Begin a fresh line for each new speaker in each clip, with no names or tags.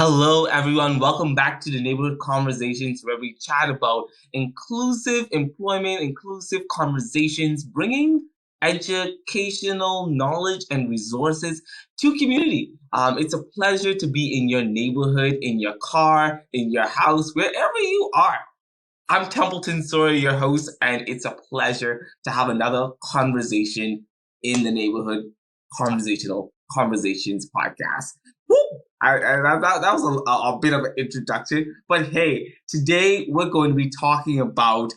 Hello, everyone. Welcome back to the Neighborhood Conversations, where we chat about inclusive employment, inclusive conversations, bringing educational knowledge and resources to community. It's a pleasure to be in your neighborhood, in your car, in your house, wherever you are. I'm Templeton Sawyer, your host, and it's a pleasure to have another conversation in the Neighborhood Conversational Conversations podcast. Woo! That was a bit of an introduction, but hey, today we're going to be talking about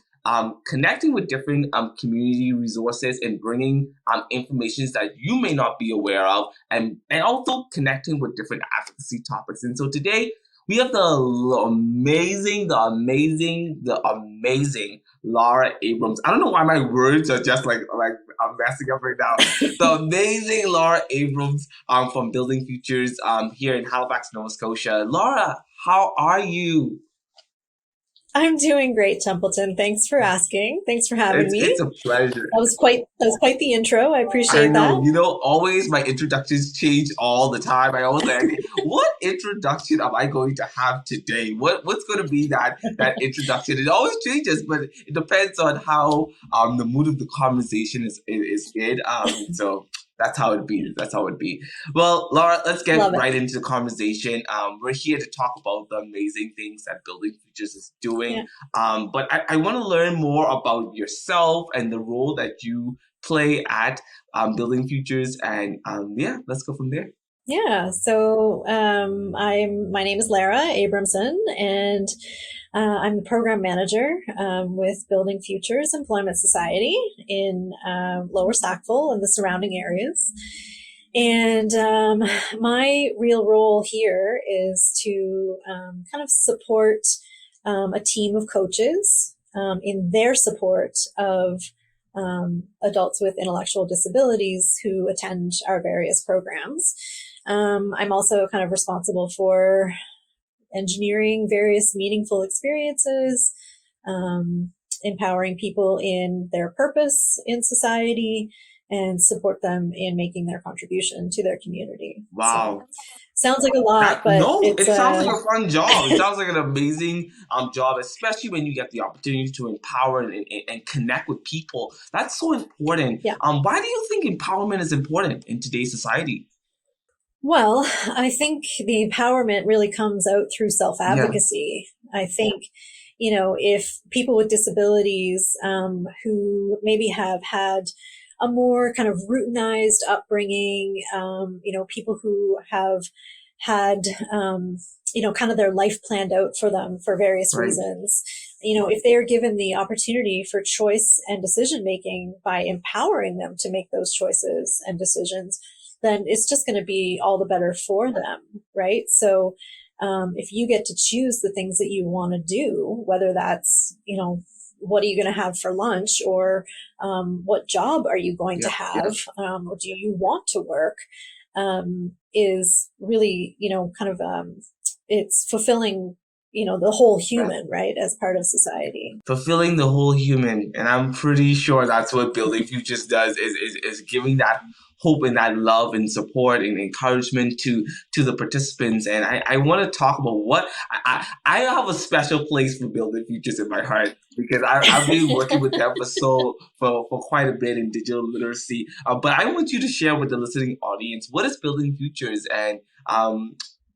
connecting with different community resources and bringing information that you may not be aware of, and also connecting with different advocacy topics. And so today we have the amazing Lara Abrams. I don't know why my words are just like I'm messing up right now. The amazing Lara Abrams from Building Futures here in Halifax, Nova Scotia. Lara, how are you?
I'm doing great, Templeton. Thanks for asking. Thanks for having
It's
me.
a pleasure.
That was quite the intro. I
I
appreciate
know,
that.
always my introductions change all the time. I always like, what introduction am I going to have today? What's going to be that introduction? It always changes, but it depends on how the mood of the conversation is good. So that's how it be. That's how it be. Well, Laura, let's get
Love it.
right into the conversation. We're here to talk about the amazing things that Building Futures is doing.
Yeah.
But I want to learn more about yourself and the role that you play at Building Futures, and yeah, let's go from there.
Yeah. My name is Lara Abramson, and I'm the program manager with Building Futures Employment Society in Lower Sackville and the surrounding areas. And my real role here is to kind of support a team of coaches in their support of adults with intellectual disabilities who attend our various programs. I'm also kind of responsible for engineering various meaningful experiences, empowering people in their purpose in society, and support them in making their contribution to their community. So
Wow.
sounds like a lot,
That
but
no,
it's
it sounds like a fun job. It sounds like an amazing job, especially when you get the opportunity to empower and connect with people. That's so important.
yeah.
Why do you think empowerment is important in today's society?
Well, I think the empowerment really comes out through
Yeah,
self-advocacy. I think, if people with disabilities who maybe have had a more kind of routinized upbringing, people who have had, kind of their life planned out for them for various
right.
reasons, if they are given the opportunity for choice and decision making by empowering them to make those choices and decisions, then it's just going to be all the better for them, right? So if you get to choose the things that you want to do, whether that's, what are you going to have for lunch, or what job are you going to
Yeah, yeah.
have, or do you want to work, is really, it's fulfilling, the whole
Right.
human, right, as part of society.
Fulfilling the whole human, and I'm pretty sure that's what Building Futures does, is giving that hope and that love and support and encouragement to the participants. And I want to talk about what I have a special place for Building Futures in my heart, because I've been working with them for quite a bit in digital literacy. But I want you to share with the listening audience, what is Building Futures, and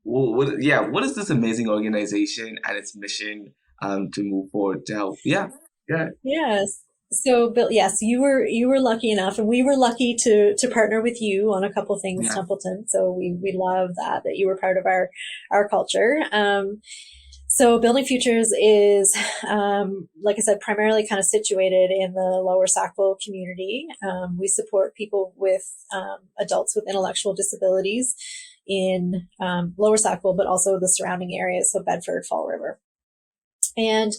what is this amazing organization and its mission to move forward to help. Yeah, yeah,
Yes. So, Bill, yes, you were lucky enough, and we were lucky to partner with you on a couple things,
yeah.
Templeton. So we love that you were part of our culture. So Building Futures is, like I said, primarily kind of situated in the Lower Sackville community. We support people with adults with intellectual disabilities in Lower Sackville, but also the surrounding areas, so Bedford, Fall River. And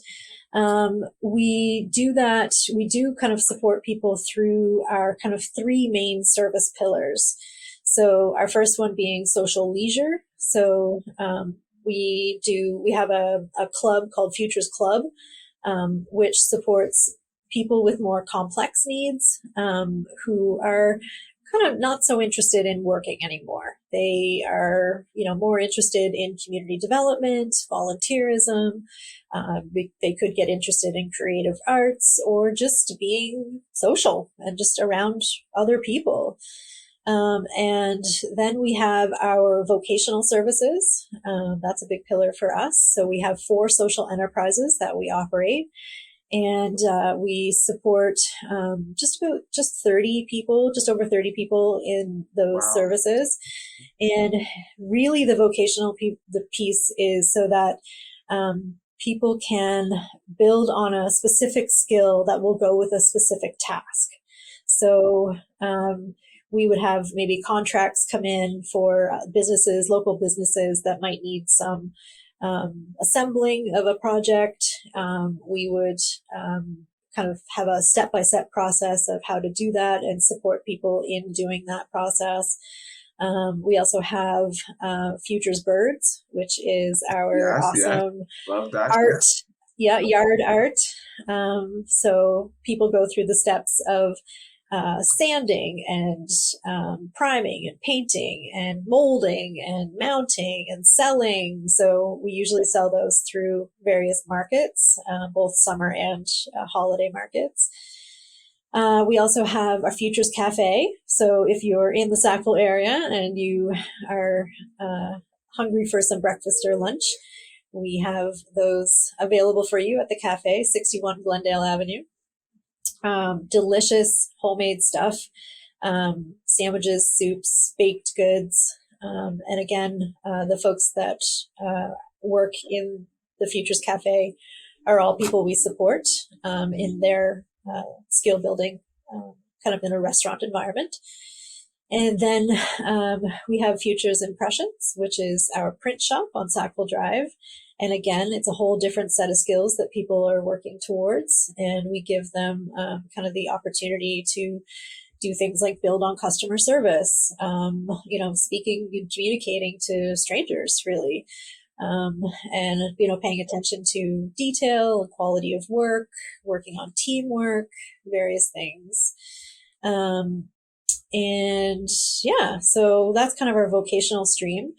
we do that. We do kind of support people through our kind of three main service pillars. So our first one being social leisure. So we have a club called Futures Club, which supports people with more complex needs, who are kind of not so interested in working anymore. They are, more interested in community development, volunteerism. They could get interested in creative arts or just being social and just around other people. And then we have our vocational services. That's a big pillar for us. So we have 4 social enterprises that we operate. And we support just over 30 people in those services. And really the vocational the piece is so that people can build on a specific skill that will go with a specific task. So we would have maybe contracts come in for local businesses that might need some assembling of a project. We would kind of have a step-by-step process of how to do that and support people in doing that process. We also have Futures Birds, which is our awesome
Love that.
art, yard art. So people go through the steps of sanding and priming and painting and molding and mounting and selling. So we usually sell those through various markets, both summer and holiday markets. We also have our Futures Cafe. So if you're in the Sackville area and you are hungry for some breakfast or lunch, we have those available for you at the cafe, 61 Glendale Avenue. Delicious homemade stuff, sandwiches, soups, baked goods. And again, the folks that work in the Futures Cafe are all people we support in their skill building, kind of in a restaurant environment. And then we have Futures Impressions, which is our print shop on Sackville Drive. And again, it's a whole different set of skills that people are working towards. And we give them kind of the opportunity to do things like build on customer service, speaking and communicating to strangers, really. And, paying attention to detail and quality of work, working on teamwork, various things. So that's kind of our vocational stream.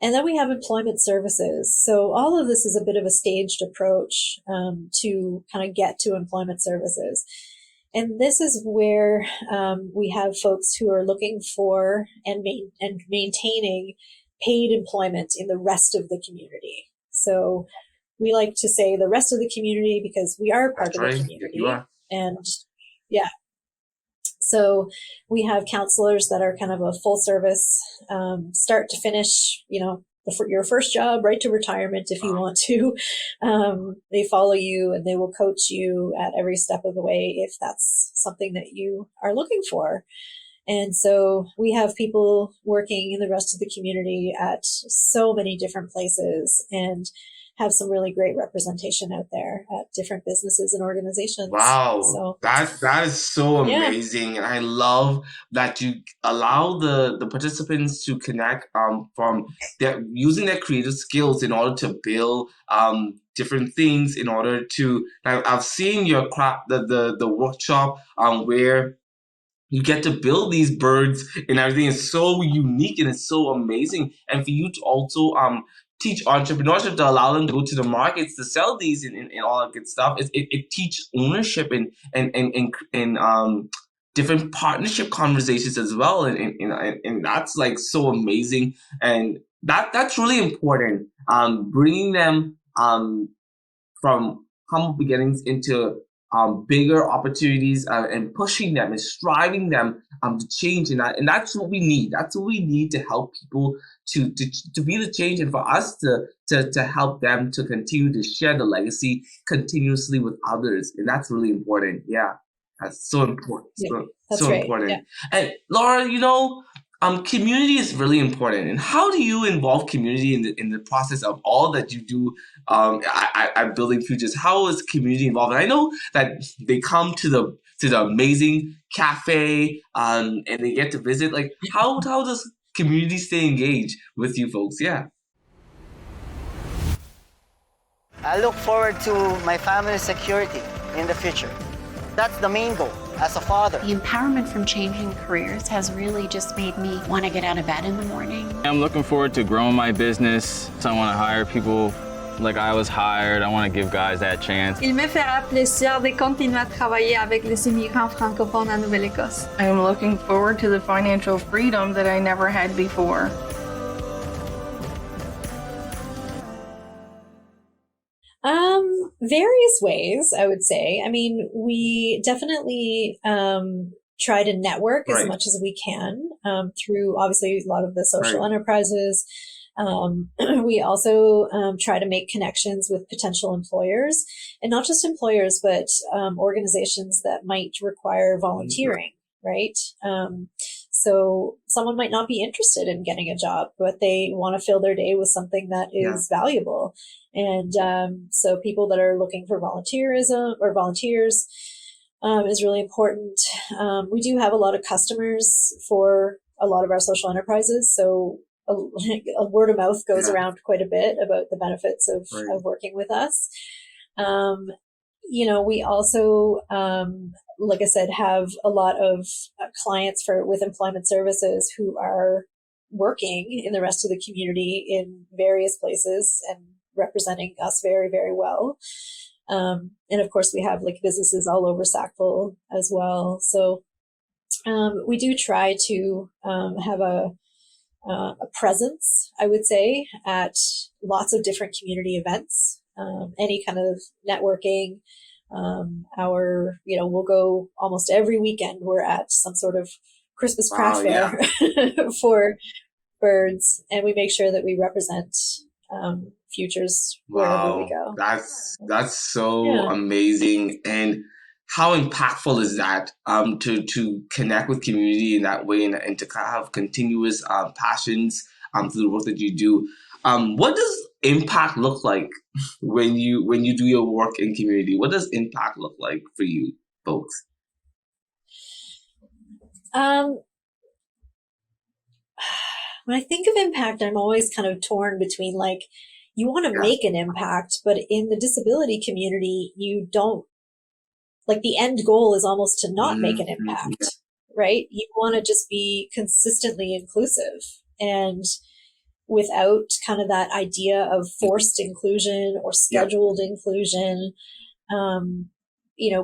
And then we have employment services. So all of this is a bit of a staged approach to kind of get to employment services. And this is where we have folks who are looking for and maintaining paid employment in the rest of the community. So we like to say the rest of the community because we are part of the community.
You are.
And yeah. So we have counselors that are kind of a full service, start to finish, your first job, right to retirement if you want to. They follow you and they will coach you at every step of the way if that's something that you are looking for. And so we have people working in the rest of the community at so many different places and have some really great representation out there at different businesses and organizations.
Wow,
so
that is so amazing, and I love that you allow the participants to connect from using their creative skills in order to build different things. In order to, I've seen your craft, the workshop where you get to build these birds and everything is so unique and it's so amazing, and for you to also teach entrepreneurship to allow them to go to the markets to sell these and all that good stuff. It teach ownership and different partnership conversations as well, and that's like so amazing, and that's really important. Bringing them from humble beginnings into bigger opportunities and pushing them and striving them to change, and that's what we need. That's what we need to help people to be the change, and for us to help them to continue to share the legacy continuously with others, and that's really important. Yeah, that's so important.
That's right.
Important.
Yeah.
And Laura, community is really important. And how do you involve community in the process of all that you do at Building Futures? How is community involved? And I know that they come to the amazing cafe and they get to visit. Like, how does community stay engaged with you folks? Yeah.
I look forward to my family's security in the future. That's the main goal. as a father.
The empowerment from changing careers has really just made me want to get out of bed in the morning.
I'm looking forward to growing my business. So I want to hire people like I was hired. I want to give guys that chance.
Il me fera plaisir de continuer à travailler avec les immigrants francophones en Nouvelle-Écosse.
I am looking forward to the financial freedom that I never had before.
Various ways, I would say. I mean, we definitely try to network as much as we can through obviously a lot of the social enterprises. We also try to make connections with potential employers, and not just employers, but organizations that might require volunteering, right? So someone might not be interested in getting a job, but they want to fill their day with something that is valuable. And so people that are looking for volunteerism or volunteers is really important. We do have a lot of customers for a lot of our social enterprises. So a word of mouth goes around quite a bit about the benefits of working with us. We also, like I said, have a lot of clients with employment services who are working in the rest of the community in various places and representing us very, very well. And of course, we have like businesses all over Sackville as well. So we do try to have a presence, I would say, at lots of different community events, any kind of networking. We'll go almost every weekend. We're at some sort of Christmas craft fair for birds, and we make sure that we represent futures wherever we go.
That's so amazing. And how impactful is that to connect with community in that way and to kind of have continuous passions through the work that you do? What does impact look like when you do your work in community? What does impact look like for you folks?
When I think of impact, I'm always kind of torn between like, you want to make an impact, but in the disability community, you don't, like the end goal is almost to not make an impact, right? You want to just be consistently inclusive, and without kind of that idea of forced inclusion or scheduled inclusion,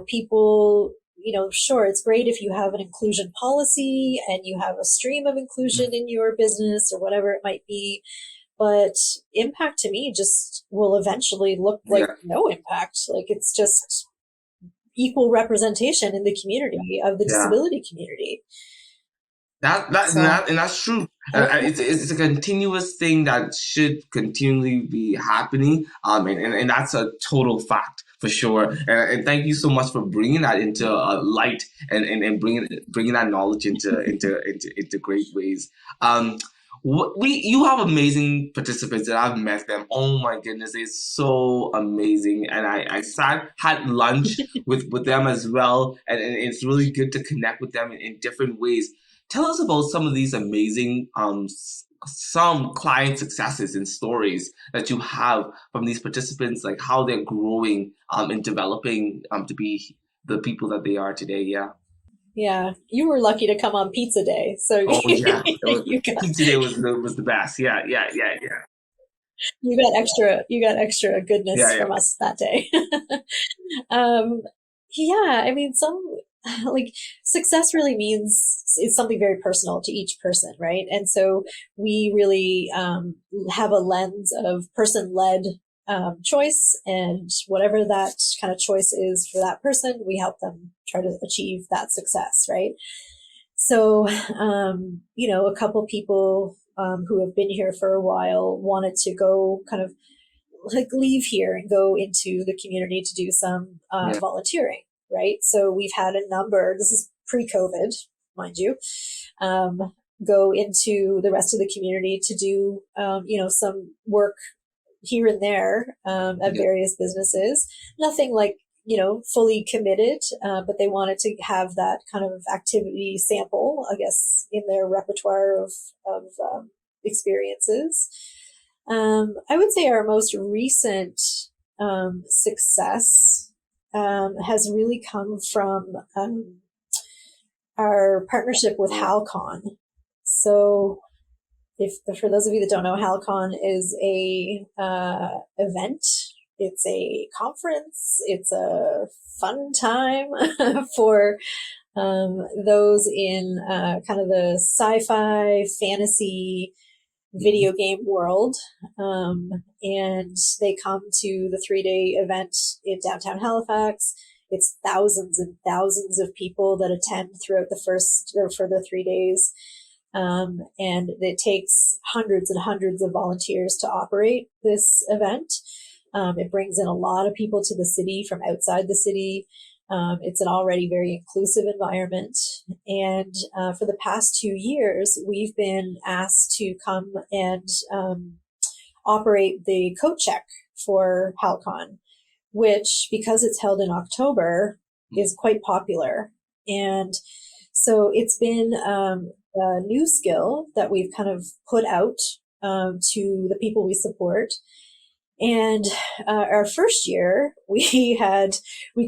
people, sure, it's great if you have an inclusion policy and you have a stream of inclusion in your business or whatever it might be. But impact to me just will eventually look like no impact. Like it's just equal representation in the community of the disability community.
And that's true. It's a continuous thing that should continually be happening. And that's a total fact for sure. And thank you so much for bringing that into light and bringing that knowledge into great ways. You have amazing participants that I've met them. Oh my goodness, they're so amazing. And I had lunch with them as well. And it's really good to connect with them in different ways. Tell us about some of these amazing some client successes and stories that you have from these participants, like how they're growing and developing to be the people that they are today.
Yeah, you were lucky to come on Pizza Day, so
Pizza Day was the best. Yeah.
You got extra goodness from us that day. I mean, like success really means it's something very personal to each person, right? And so we really have a lens of person-led choice, and whatever that kind of choice is for that person, we help them try to achieve that success, right? So, a couple people who have been here for a while wanted to go kind of like leave here and go into the community to do some volunteering, right? So we've had a number, this is pre-COVID, mind you, go into the rest of the community to do, some work here and there at various businesses. Nothing like, fully committed, but they wanted to have that kind of activity sample, I guess, in their repertoire of experiences. I would say our most recent success has really come from our partnership with HalCon. So for those of you that don't know, HalCon is a event. It's a conference. It's a fun time for those in kind of the sci-fi, fantasy, video game world. And they come to the 3-day event in downtown Halifax. It's thousands and thousands of people that attend throughout for the 3 days. And it takes hundreds and hundreds of volunteers to operate this event. It brings in a lot of people to the city from outside the city. It's an already very inclusive environment. And for the past 2 years, we've been asked to come and operate the coat check for HalCon, which, because it's held in October, is quite popular. And so it's been a new skill that we've kind of put out to the people we support. And our first year, we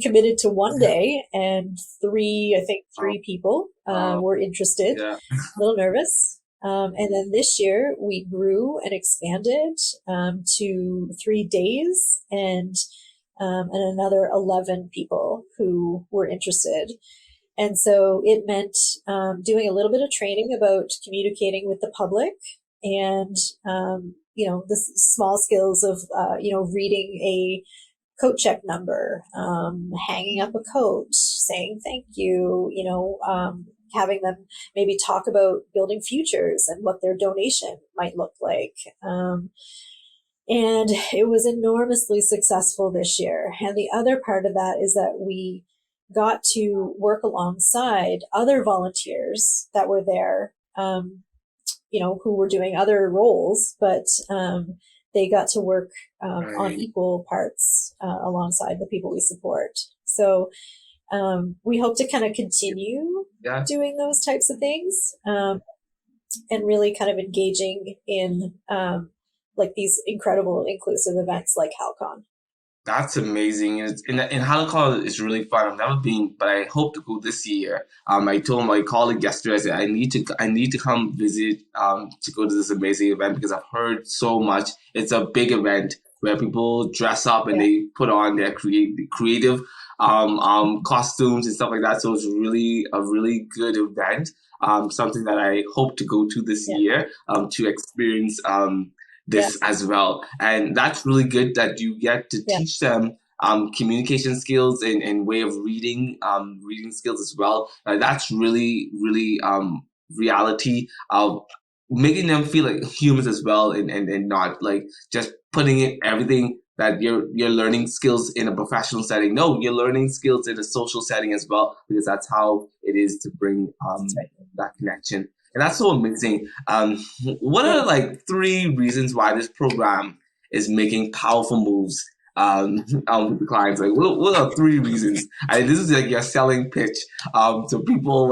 committed to 1 day, and three people were interested. Yeah. A little nervous. And then this year we grew and expanded to 3 days and another 11 people who were interested. And so it meant doing a little bit of training about communicating with the public and, the small skills of, reading a coat check number, hanging up a coat, saying thank you, having them maybe talk about building futures and what their donation might look like. And it was enormously successful this year. And the other part of that is that we got to work alongside other volunteers that were there, who were doing other roles, but they got to work on equal parts alongside the people we support. So we hope to kind of continue doing those types of things and really kind of engaging in these incredible inclusive events like HalCon.
That's amazing. And HalCon is really fun. I've never been, but I hope to go this year. I told my colleague yesterday, I said, I need to come visit to go to this amazing event because I've heard so much. It's a big event where people dress up and they put on their creative costumes and stuff like that. So it's really a really good event. Something that I hope to go to this year to experience this as well. And that's really good that you get to teach them communication skills and way of reading skills as well. That's really, really reality of making them feel like humans as well and not like just putting in everything that you're learning skills in a professional setting. No, you're learning skills in a social setting as well, because that's how it is to bring that connection. And that's so amazing. What are 3 reasons why this program is making powerful moves with the clients? What are 3 reasons? This is your selling pitch to people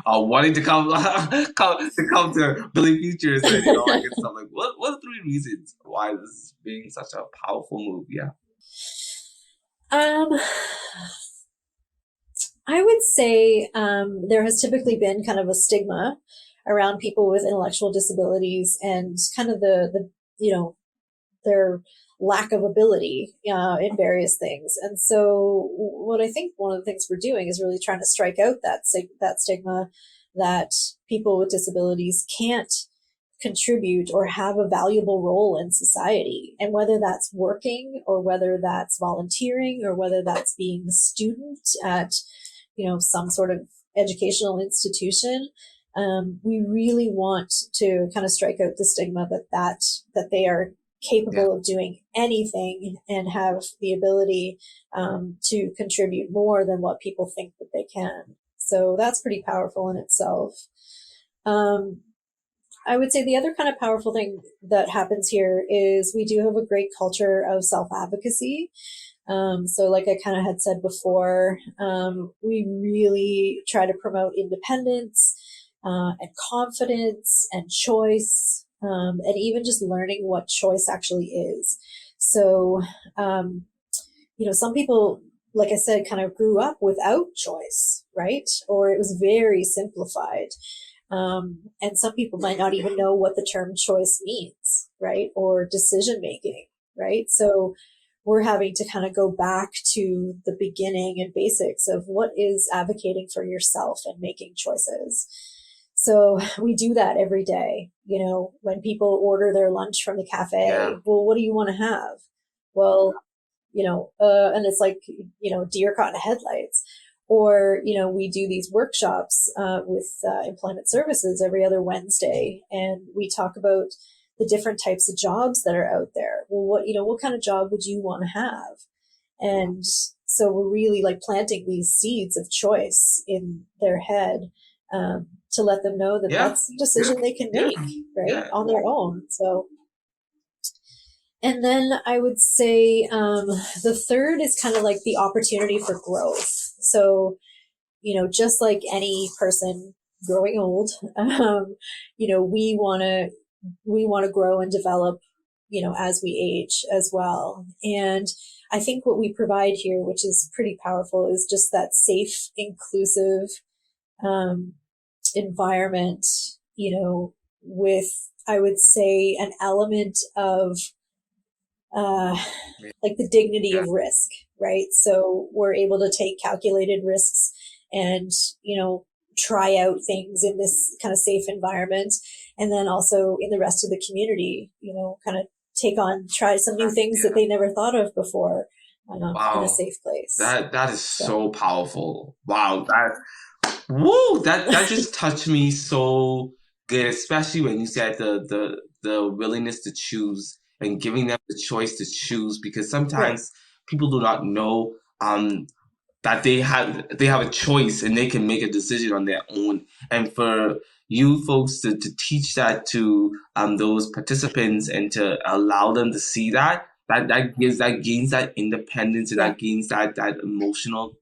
wanting to come to Building Futures and all that good stuff. What are 3 reasons why this is being such a powerful move? Yeah.
I would say there has typically been kind of a stigma around people with intellectual disabilities and kind of the their lack of ability in various things. And so what I think one of the things we're doing is really trying to strike out that stigma that people with disabilities can't contribute or have a valuable role in society. And whether that's working or whether that's volunteering or whether that's being a student at, some sort of educational institution, we really want to kind of strike out the stigma that they are capable of doing anything and have the ability to contribute more than what people think that they can. So that's pretty powerful in itself. I would say the other kind of powerful thing that happens here is we do have a great culture of self-advocacy. So like I kind of had said before, we really try to promote independence and confidence and choice, and even just learning what choice actually is. So, some people like I said, kind of grew up without choice, right? Or it was very simplified. And some people might not even know what the term choice means, right? Or decision making, right? So we're having to kind of go back to the beginning and basics of what is advocating for yourself and making choices. So we do that every day. You know, when people order their lunch from the cafe, well, what do you want to have? Well, you know, and it's like, you know, deer caught in headlights. Or, you know, we do these workshops with employment services every other Wednesday, and we talk about the different types of jobs that are out there. Well, what kind of job would you want to have? And so we're really like planting these seeds of choice in their head to let them know that that's a decision they can make, right, on their own. So, and then I would say the third is kind of like the opportunity for growth. So, you know, just like any person growing old, you know, we want to grow and develop, you know, as we age as well. And I think what we provide here, which is pretty powerful, is just that safe, inclusive environment, you know, with, I would say, an element of like the dignity of risk, right? So we're able to take calculated risks and, you know, try out things in this kind of safe environment. And then also in the rest of the community, you know, kind of try some new things that they never thought of before in a safe place.
That is so powerful. Wow. That just touched me so good, especially when you said the willingness to choose and giving them the choice to choose, because sometimes people do not know that they have a choice and they can make a decision on their own. And for you folks to teach that to those participants and to allow them to see that gains that independence, and that gains that emotional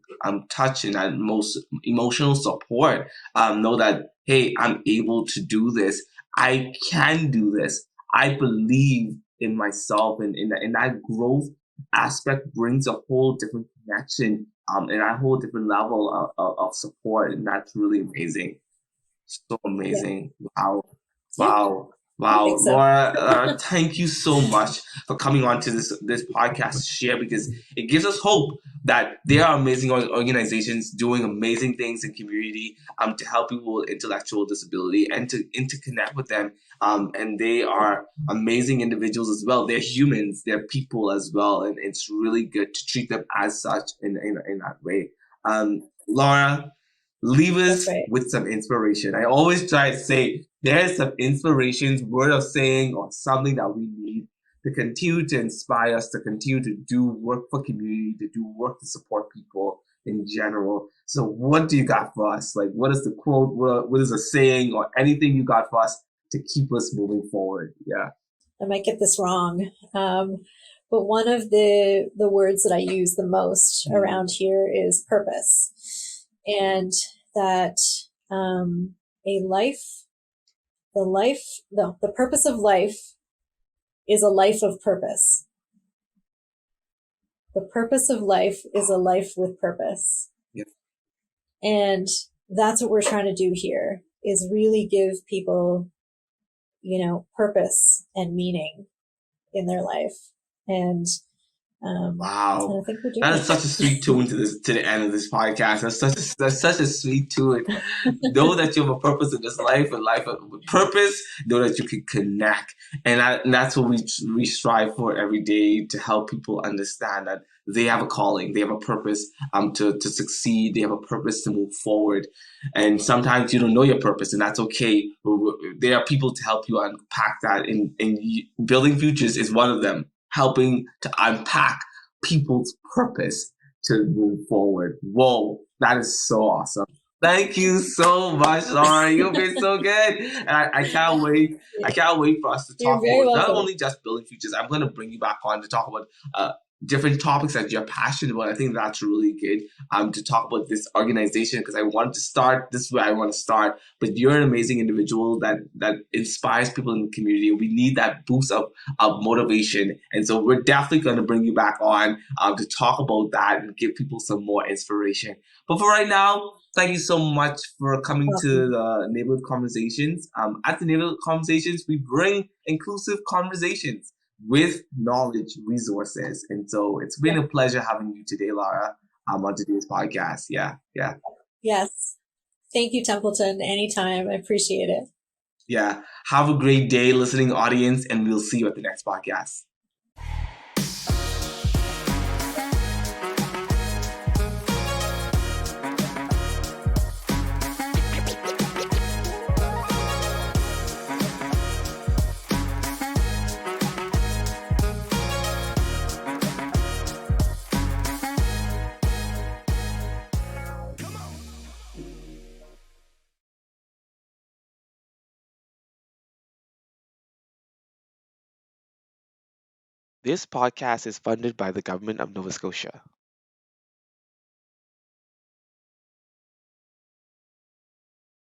touch and that most emotional support. Know that, hey, I'm able to do this. I can do this. I believe in myself, and in that growth aspect brings a whole different connection and a whole different level of support, and that's really amazing. So amazing. Wow. So. Laura, thank you so much for coming on to this podcast to share, because it gives us hope that there are amazing organizations doing amazing things in community to help people with intellectual disability and to interconnect with them. And they are amazing individuals as well. They're humans, they're people as well. And it's really good to treat them as such in that way. Laura, leave us with some inspiration. I always try to say there's some inspirations, word of saying, or something that we need to continue to inspire us, to continue to do work for community, to do work to support people in general. So what do you got for us? Like, what is the quote? What is a saying or anything you got for us to keep us moving forward? Yeah.
I might get this wrong. But one of the words that I use the most around here is purpose. And that the purpose of life is a life of purpose. The purpose of life is a life with purpose.
Yep.
And that's what we're trying to do here, is really give people, you know, purpose and meaning in their life. And
wow,
I think we're doing
that is such a sweet tune to the end of this podcast. That's such a sweet tune. Know that you have a purpose in this life, and life with purpose. Know that you can connect, and that's what we strive for every day, to help people understand that they have a calling, they have a purpose to succeed, they have a purpose to move forward. And sometimes you don't know your purpose, and that's okay. There are people to help you unpack that. And Building Futures is one of them, helping to unpack people's purpose to move forward. Whoa, that is so awesome. Thank you so much, Laura. You've been so good. And I can't wait. I can't wait for us to talk about not only just Building Futures. I'm going to bring you back on to talk about different topics that you're passionate about. I think that's really good to talk about this organization, because I wanted to start, this is where I want to start, but you're an amazing individual that inspires people in the community. We need that boost of motivation. And so we're definitely going to bring you back on to talk about that and give people some more inspiration. But for right now, thank you so much for coming to the Neighborhood Conversations. At the Neighborhood Conversations, we bring inclusive conversations with knowledge resources. And so it's been a pleasure having you today, Lara, on today's podcast. Yeah.
Yes. Thank you, Templeton. Anytime. I appreciate it.
Yeah. Have a great day, listening audience, and we'll see you at the next podcast.
This podcast is funded by the Government of Nova Scotia.